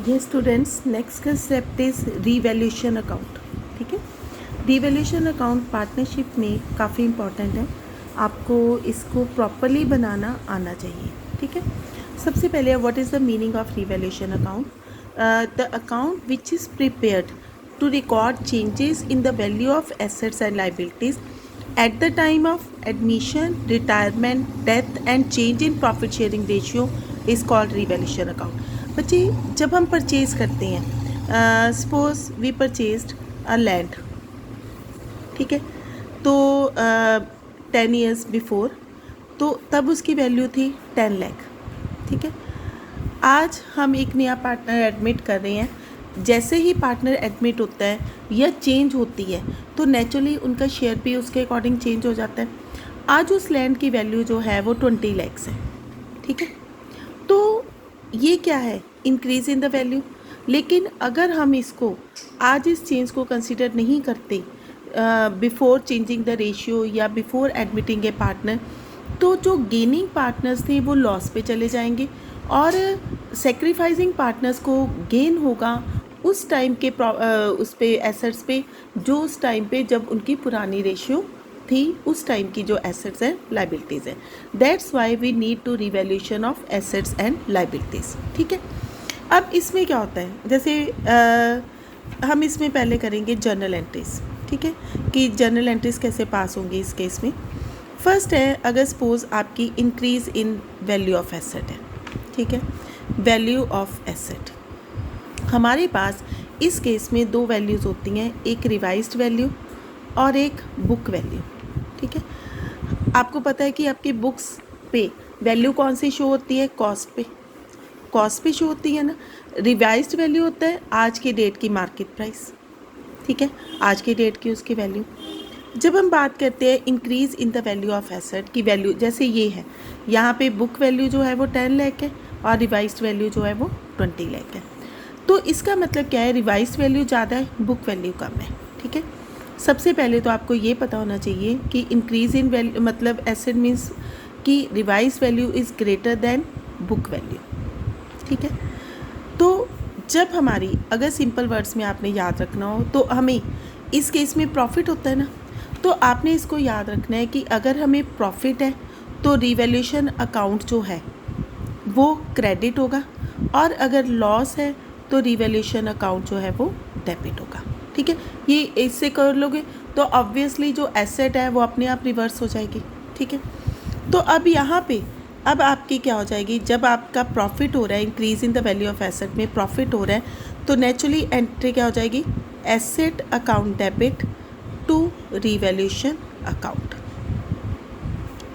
ये students next concept is revaluation account. ठीक है, रीवैल्यूएशन अकाउंट पार्टनरशिप में काफ़ी इंपॉर्टेंट है. आपको इसको प्रॉपरली बनाना आना चाहिए. ठीक है, सबसे पहले what is the meaning of revaluation account? The account which is prepared to record changes in the value of assets and liabilities at the time of admission, retirement, death and change in profit sharing ratio is called revaluation account. बच्चे जब हम purchase करते हैं, suppose we purchased a land, ठीक है, तो 10 years before, तो तब उसकी वैल्यू थी 10 लाख. ठीक है, आज हम एक नया पार्टनर एडमिट कर रहे हैं. जैसे ही पार्टनर एडमिट होता है या चेंज होती है तो नेचुरली उनका शेयर भी उसके अकॉर्डिंग चेंज हो जाता है. आज उस लैंड की वैल्यू जो है वो 20 लाख है. ठीक है, तो ये क्या है? Increase in the value. लेकिन अगर हम इसको आज इस चेंज को कंसिडर नहीं करते बिफोर चेंजिंग द रेशियो या बिफोर एडमिटिंग ए पार्टनर, तो जो गेनिंग पार्टनर्स थे वो लॉस पे चले जाएंगे और सेक्रीफाइसिंग पार्टनर्स को गेन होगा उस टाइम के उस पे एसेट्स पे, जो उस टाइम पे जब उनकी पुरानी रेशियो थी, उस टाइम की जो एसेट्स हैं, लाइबिलिटीज़ हैं. That's why we need to revaluation of assets and liabilities. ठीक है, अब इसमें क्या होता है, जैसे हम इसमें पहले करेंगे जर्नल एंट्रीज. ठीक है, कि जर्नल एंट्रीज कैसे पास होंगी इस केस में. फर्स्ट है, अगर सपोज आपकी increase in value of asset है. ठीक है, वैल्यू ऑफ एसेट, हमारे पास इस केस में दो वैल्यूज़ होती हैं, एक रिवाइज्ड वैल्यू और एक बुक वैल्यू. ठीक है, आपको पता है कि आपकी बुक्स पे वैल्यू कौन सी शो होती है? कॉस्ट पे शो होती है ना. रिवाइज्ड वैल्यू होता है आज के डेट की मार्केट प्राइस. ठीक है, आज के डेट की उसकी वैल्यू. जब हम बात करते हैं increase in the value of asset की वैल्यू, जैसे ये है, यहाँ पे बुक वैल्यू जो है वो 10 लाख है और रिवाइज्ड वैल्यू जो है वो 20 लाख है. तो इसका मतलब क्या है? रिवाइज्ड वैल्यू ज़्यादा है, बुक वैल्यू कम है. ठीक है, सबसे पहले तो आपको ये पता होना चाहिए कि इंक्रीज़ इन वैल्यू मतलब एसेट मीन्स कि revised value is greater than book value. ठीक है, तो जब हमारी, अगर सिंपल वर्ड्स में आपने याद रखना हो तो हमें इस केस में प्रॉफिट होता है ना, तो आपने इसको याद रखना है कि अगर हमें प्रॉफिट है तो रिवैल्यूएशन अकाउंट जो है वो क्रेडिट होगा, और अगर लॉस है तो रिवैल्यूएशन अकाउंट जो है वो डेबिट होगा. ठीक है, ये इससे कर लोगे तो ऑब्वियसली जो एसेट है वो अपने आप रिवर्स हो जाएगी. ठीक है, तो अब यहाँ पे अब आपकी क्या हो जाएगी, जब आपका प्रॉफिट हो रहा है, increase in the value of asset में प्रॉफिट हो रहा है, तो नेचुरली एंट्री क्या हो जाएगी? Asset account debit to revaluation account.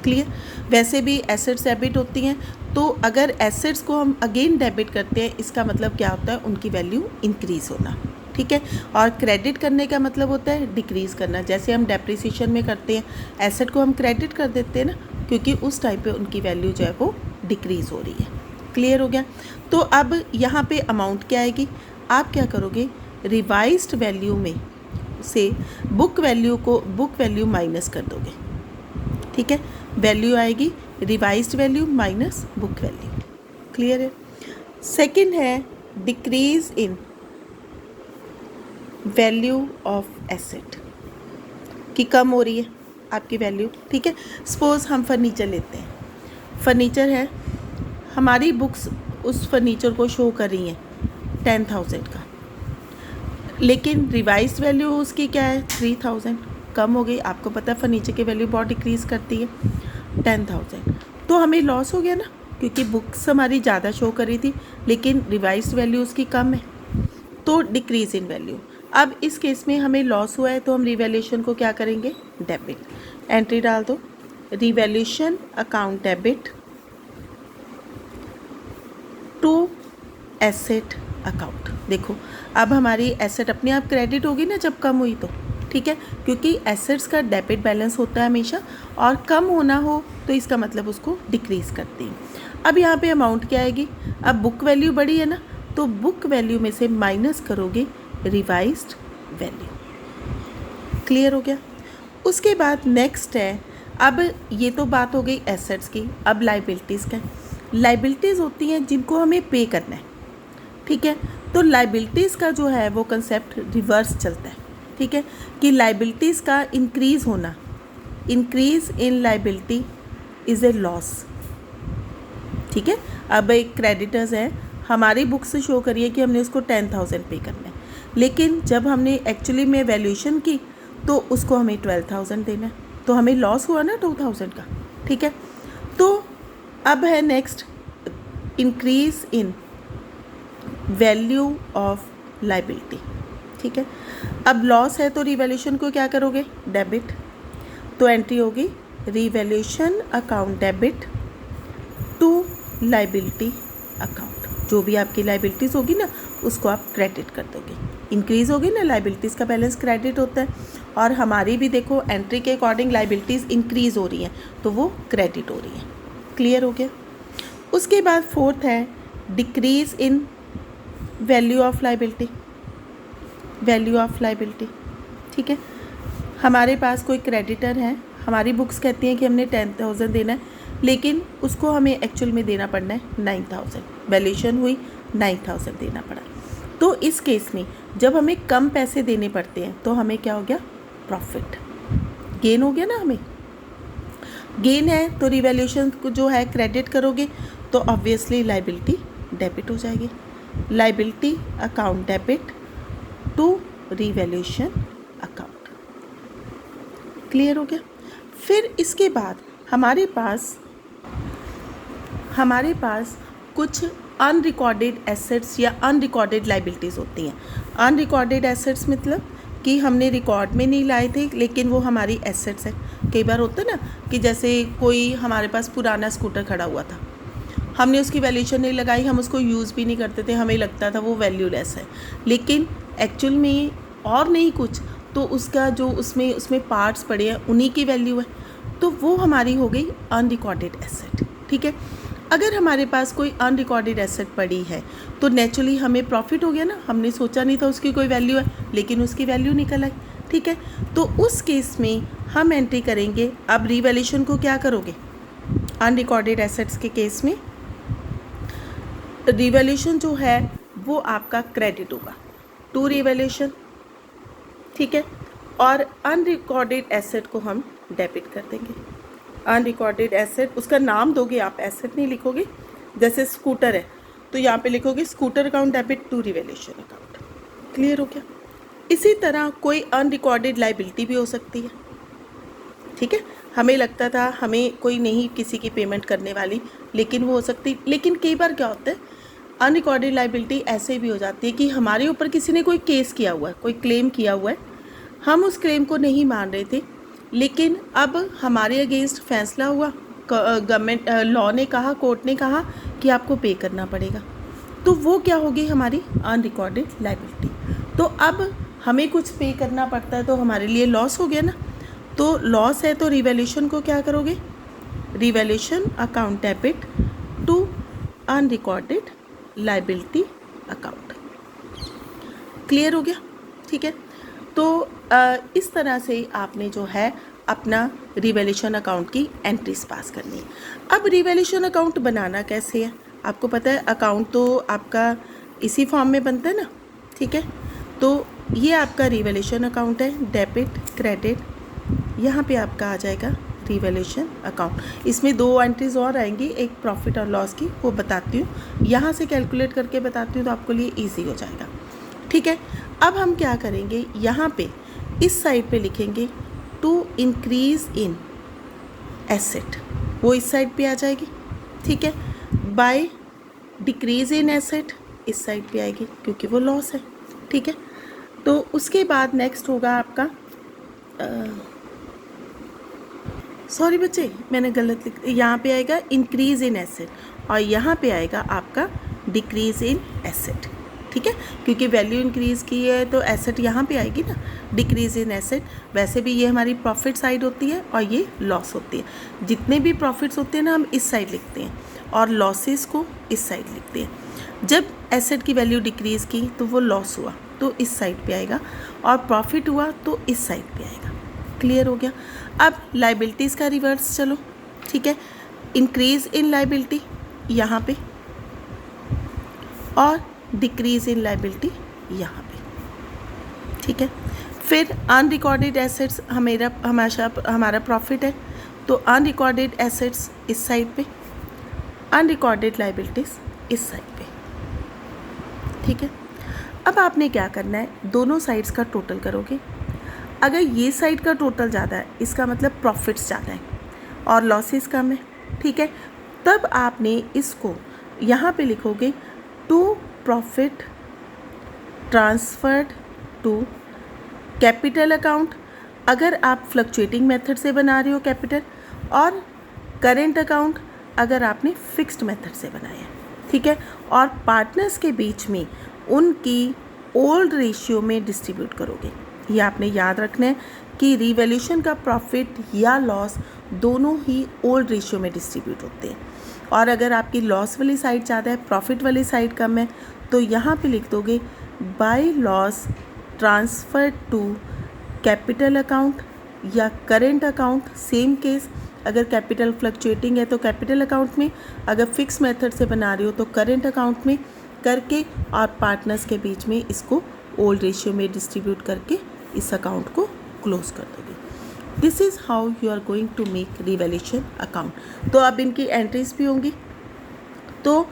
Clear? वैसे भी एसेट्स डेबिट होती हैं, तो अगर एसेट्स को हम अगेन डेबिट करते हैं, इसका मतलब क्या होता है? उनकी वैल्यू इंक्रीज़ होना. ठीक है, और क्रेडिट करने का मतलब होता है डिक्रीज़ करना. जैसे हम डेप्रिसिएशन में करते हैं, एसेट को हम क्रेडिट कर देते हैं ना, क्योंकि उस टाइम पे उनकी वैल्यू जो है वो डिक्रीज़ हो रही है. क्लियर हो गया? तो अब यहाँ पे अमाउंट क्या आएगी? आप क्या करोगे? रिवाइज्ड वैल्यू में से बुक वैल्यू माइनस कर दोगे. ठीक है, वैल्यू आएगी revised value minus book value. Clear है? सेकंड है decrease in value of asset, कि कम हो रही है आपकी वैल्यू. ठीक है, सपोज हम फर्नीचर लेते हैं. फर्नीचर है, हमारी बुक्स उस फर्नीचर को शो कर रही हैं 10,000 का, लेकिन रिवाइज्ड वैल्यू उसकी क्या है? 3,000. कम हो गई. आपको पता है फर्नीचर की वैल्यू बहुत डिक्रीज़ करती है. 10,000, तो हमें लॉस हो गया ना, क्योंकि बुक्स हमारी ज़्यादा शो कर रही थी लेकिन रिवाइज्ड वैल्यू उसकी कम है, तो डिक्रीज़ इन वैल्यू. अब इस केस में हमें लॉस हुआ है तो हम रिवैल्यूएशन को क्या करेंगे? डेबिट. एंट्री डाल दो, revaluation account debit to asset account. देखो अब हमारी एसेट अपने आप क्रेडिट होगी ना जब कम हुई तो. ठीक है, क्योंकि एसेट्स का डेबिट बैलेंस होता है हमेशा, और कम होना हो तो इसका मतलब उसको डिक्रीज़ करती है. अब यहाँ पे अमाउंट क्या आएगी? अब बुक वैल्यू बढ़ी है ना, तो बुक वैल्यू में से माइनस करोगे रिवाइज्ड वैल्यू. क्लियर हो गया? उसके बाद नेक्स्ट है, अब ये तो बात हो गई एसेट्स की. अब लाइबिलिटीज़ का. लाइबिलिटीज़ होती हैं जिनको हमें पे करना है. ठीक है। तो लाइबिलिटीज़ का जो है वो कंसेप्ट रिवर्स चलता है, ठीक है, कि लाइबिलिटीज़ का इंक्रीज़ होना, increase in liability is a loss, ठीक है। अब एक क्रेडिटर्स है, हमारी बुक से शो करिए कि हमने उसको 10,000 पे करना है, लेकिन जब हमने एक्चुअली में वैल्यूएशन की तो उसको हमें 12,000 देना है, तो हमें लॉस हुआ ना 2,000 का, ठीक है। तो अब है next increase in value of liability, ठीक है। अब लॉस है तो रिवैल्यूएशन को क्या करोगे, डेबिट, तो एंट्री होगी revaluation account debit to liability account, जो भी आपकी लाइबिलिटीज़ होगी ना उसको आप क्रेडिट कर दोगे, इंक्रीज़ होगी ना, लाइबिलिटीज़ का बैलेंस क्रेडिट होता है, और हमारी भी देखो एंट्री के अकॉर्डिंग लाइबिलिटीज़ इंक्रीज़ हो रही हैं तो वो क्रेडिट हो रही हैं। क्लियर हो गया। उसके बाद फोर्थ है decrease in value of liability, value of liability, ठीक है। हमारे पास कोई क्रेडिटर है, हमारी बुक्स कहती हैं कि हमने 10,000 देना है, लेकिन उसको हमें एक्चुअल में देना पड़ना है 9,000, वैल्यूएशन हुई 9,000 देना पड़ा। तो इस केस में जब हमें कम पैसे देने पड़ते हैं तो हमें क्या हो गया, प्रॉफिट, गेन हो गया ना, हमें गेन है तो रिवैल्यूएशन को जो है क्रेडिट करोगे तो ऑब्वियसली लाइबिलिटी डेबिट हो जाएगी, liability account debit to revaluation account. Clear हो गया। फिर इसके बाद हमारे पास कुछ अनरिकॉर्डेड एसेट्स या अनरिकॉर्डेड लाइबिलिटीज़ होती हैं। अनरिकॉर्डेड एसेट्स मतलब कि हमने रिकॉर्ड में नहीं लाए थे लेकिन वो हमारी एसेट्स है। कई बार होता है ना कि जैसे कोई हमारे पास पुराना स्कूटर खड़ा हुआ था, हमने उसकी वैल्यूएशन नहीं लगाई, हम उसको यूज़ भी नहीं करते थे, हमें लगता था वो वैल्यूलेस है, लेकिन एक्चुअल में और नहीं कुछ, तो उसका जो उसमें पार्ट्स पड़े हैं उन्हीं की वैल्यू है, तो वो हमारी हो गई अनरिकॉर्डेड एसेट, ठीक है। अगर हमारे पास कोई अनरिकॉर्डेड एसेट पड़ी है तो नेचुरली हमें प्रॉफिट हो गया ना, हमने सोचा नहीं था उसकी कोई वैल्यू है लेकिन उसकी वैल्यू निकल आई, ठीक है। तो उस केस में हम एंट्री करेंगे, अब रिवैल्यूएशन को क्या करोगे, अनरिकॉर्डेड एसेट्स के केस में रिवैल्यूएशन जो है वो आपका क्रेडिट होगा टू रिवैल्यूएशन, ठीक है, और अनरिकॉर्डेड एसेट को हम डेबिट कर देंगे। अनरिकॉर्डेड एसेट उसका नाम दोगे आप, एसेट नहीं लिखोगे, जैसे स्कूटर है तो यहाँ पे लिखोगे scooter account debit to revaluation account. Clear हो गया। इसी तरह कोई अनरिकॉर्डेड लाइबिलिटी भी हो सकती है, ठीक है, हमें लगता था हमें कोई नहीं किसी की पेमेंट करने वाली, लेकिन वो हो सकती, लेकिन कई बार क्या होता है अनरिकॉर्डेड लाइबिलिटी ऐसे भी हो जाती है कि हमारे ऊपर किसी ने कोई केस किया हुआ है, कोई क्लेम किया हुआ है, हम उस क्लेम को नहीं मान रहे थे, लेकिन अब हमारे अगेंस्ट फैसला हुआ, गवर्नमेंट लॉ ने कहा, कोर्ट ने कहा कि आपको पे करना पड़ेगा, तो वो क्या होगी, हमारी अनरिकॉर्डेड लाइबिलिटी। तो अब हमें कुछ पे करना पड़ता है तो हमारे लिए लॉस हो गया ना, तो लॉस है तो रिवैल्यूएशन को क्या करोगे, revaluation account debit to unrecorded liability account. Clear हो गया, ठीक है। तो इस तरह से आपने जो है अपना रिवैल्यूएशन अकाउंट की एंट्रीज पास करनी है। अब रिवैल्यूएशन अकाउंट बनाना कैसे है, आपको पता है, अकाउंट तो आपका इसी फॉर्म में बनता है ना, ठीक है। तो ये आपका रिवैल्यूएशन अकाउंट है, डेबिट क्रेडिट, यहाँ पे आपका आ जाएगा रिवैल्यूएशन अकाउंट। इसमें 2 एंट्रीज और आएंगी, एक प्रॉफिट और लॉस की, वो बताती हूँ, यहाँ से कैलकुलेट करके बताती हूँ तो आपको लिए ईजी हो जाएगा, ठीक है। अब हम क्या करेंगे, यहाँ पे इस साइड पे लिखेंगे टू इंक्रीज इन एसेट, वो इस साइड पे आ जाएगी, ठीक है। बाय डिक्रीज इन एसेट इस साइड पे आएगी क्योंकि वो लॉस है, ठीक है। तो उसके बाद नेक्स्ट होगा आपका, सॉरी बच्चे मैंने गलत लिख, यहाँ पे आएगा इंक्रीज इन एसेट और यहाँ पे आएगा आपका डिक्रीज इन एसेट, ठीक है, क्योंकि वैल्यू इंक्रीज़ की है तो एसेट यहाँ पे आएगी ना, डिक्रीज इन एसेट। वैसे भी ये हमारी प्रॉफिट साइड होती है और ये लॉस होती है, जितने भी प्रॉफिट्स होते हैं ना हम इस साइड लिखते हैं और लॉसेस को इस साइड लिखते हैं। जब एसेट की वैल्यू डिक्रीज़ की तो वो लॉस हुआ तो इस साइड पे आएगा और प्रॉफिट हुआ तो इस साइड पे आएगा। क्लियर हो गया। अब लाइबिलिटीज़ का रिवर्स चलो, ठीक है, इंक्रीज़ इन लाइबिलिटी यहाँ पे और डिक्रीज इन लाइबिलिटी यहाँ पे, ठीक है। फिर अनरिकॉर्डेड एसेट्स हमारा प्रॉफिट है, तो अनरिकॉर्डेड एसेट्स इस साइड पे, अनरिकॉर्डेड लाइबिलिटीज इस साइड पे, ठीक है। अब आपने क्या करना है, दोनों साइड्स का टोटल करोगे। अगर ये साइड का टोटल ज़्यादा है इसका मतलब प्रॉफिट्स ज़्यादा है और लॉसेस कम है, ठीक है। तब आपने इसको यहाँ पे लिखोगे to profit transferred to capital account, अगर आप फ्लक्चुएटिंग मेथड से बना रहे हो कैपिटल, और करेंट अकाउंट अगर आपने फिक्स्ड मेथड से बनाया है, ठीक है। और पार्टनर्स के बीच में उनकी ओल्ड रेशियो में डिस्ट्रीब्यूट करोगे। ये आपने याद रखना है कि रिवैल्यूएशन का प्रॉफिट या लॉस दोनों ही ओल्ड रेशियो में डिस्ट्रीब्यूट होते हैं। और अगर आपकी लॉस वाली साइड ज़्यादा है, प्रॉफिट वाली साइड कम है, तो यहाँ पे लिख दोगे by loss transfer to capital account या करेंट अकाउंट। सेम केस, अगर कैपिटल फ्लक्चुएटिंग है तो कैपिटल अकाउंट में, अगर फिक्स मेथड से बना रहे हो तो करेंट अकाउंट में करके, और पार्टनर्स के बीच में इसको ओल्ड रेशियो में डिस्ट्रीब्यूट करके इस अकाउंट को क्लोज कर दोगे। This is how you are going to make revaluation account. तो अब इनकी एंट्रीज भी होंगी। तो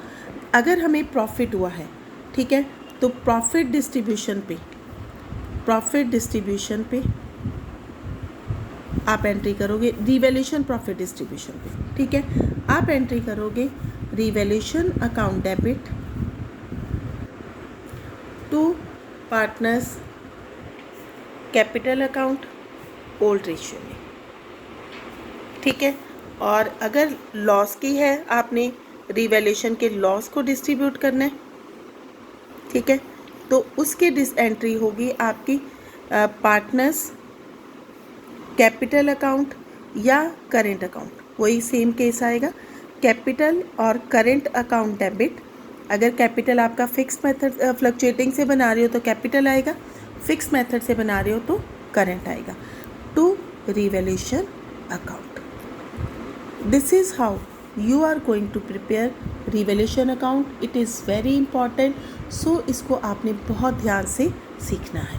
अगर हमें प्रॉफिट हुआ है, ठीक है, तो प्रॉफिट डिस्ट्रीब्यूशन पे आप एंट्री करोगे रिवैल्यूएशन प्रॉफिट डिस्ट्रीब्यूशन पे, ठीक है। आप एंट्री करोगे revaluation account debit to partners capital account old ratio में, ठीक है। और अगर लॉस की है, आपने रिवैल्यूएशन के लॉस को डिस्ट्रीब्यूट करना है, ठीक है, तो उसकी एंट्री होगी आपकी पार्टनर्स कैपिटल अकाउंट या करेंट अकाउंट। वही सेम केस आएगा, कैपिटल और करेंट अकाउंट डेबिट। अगर कैपिटल आपका फिक्स मेथड फ्लक्चुएटिंग से बना रहे हो तो कैपिटल आएगा, फिक्स मेथड से बना रहे हो तो करेंट आएगा, to revaluation account. This is how you are going to prepare revaluation account. It is very important, so इसको आपने बहुत ध्यान से सीखना है।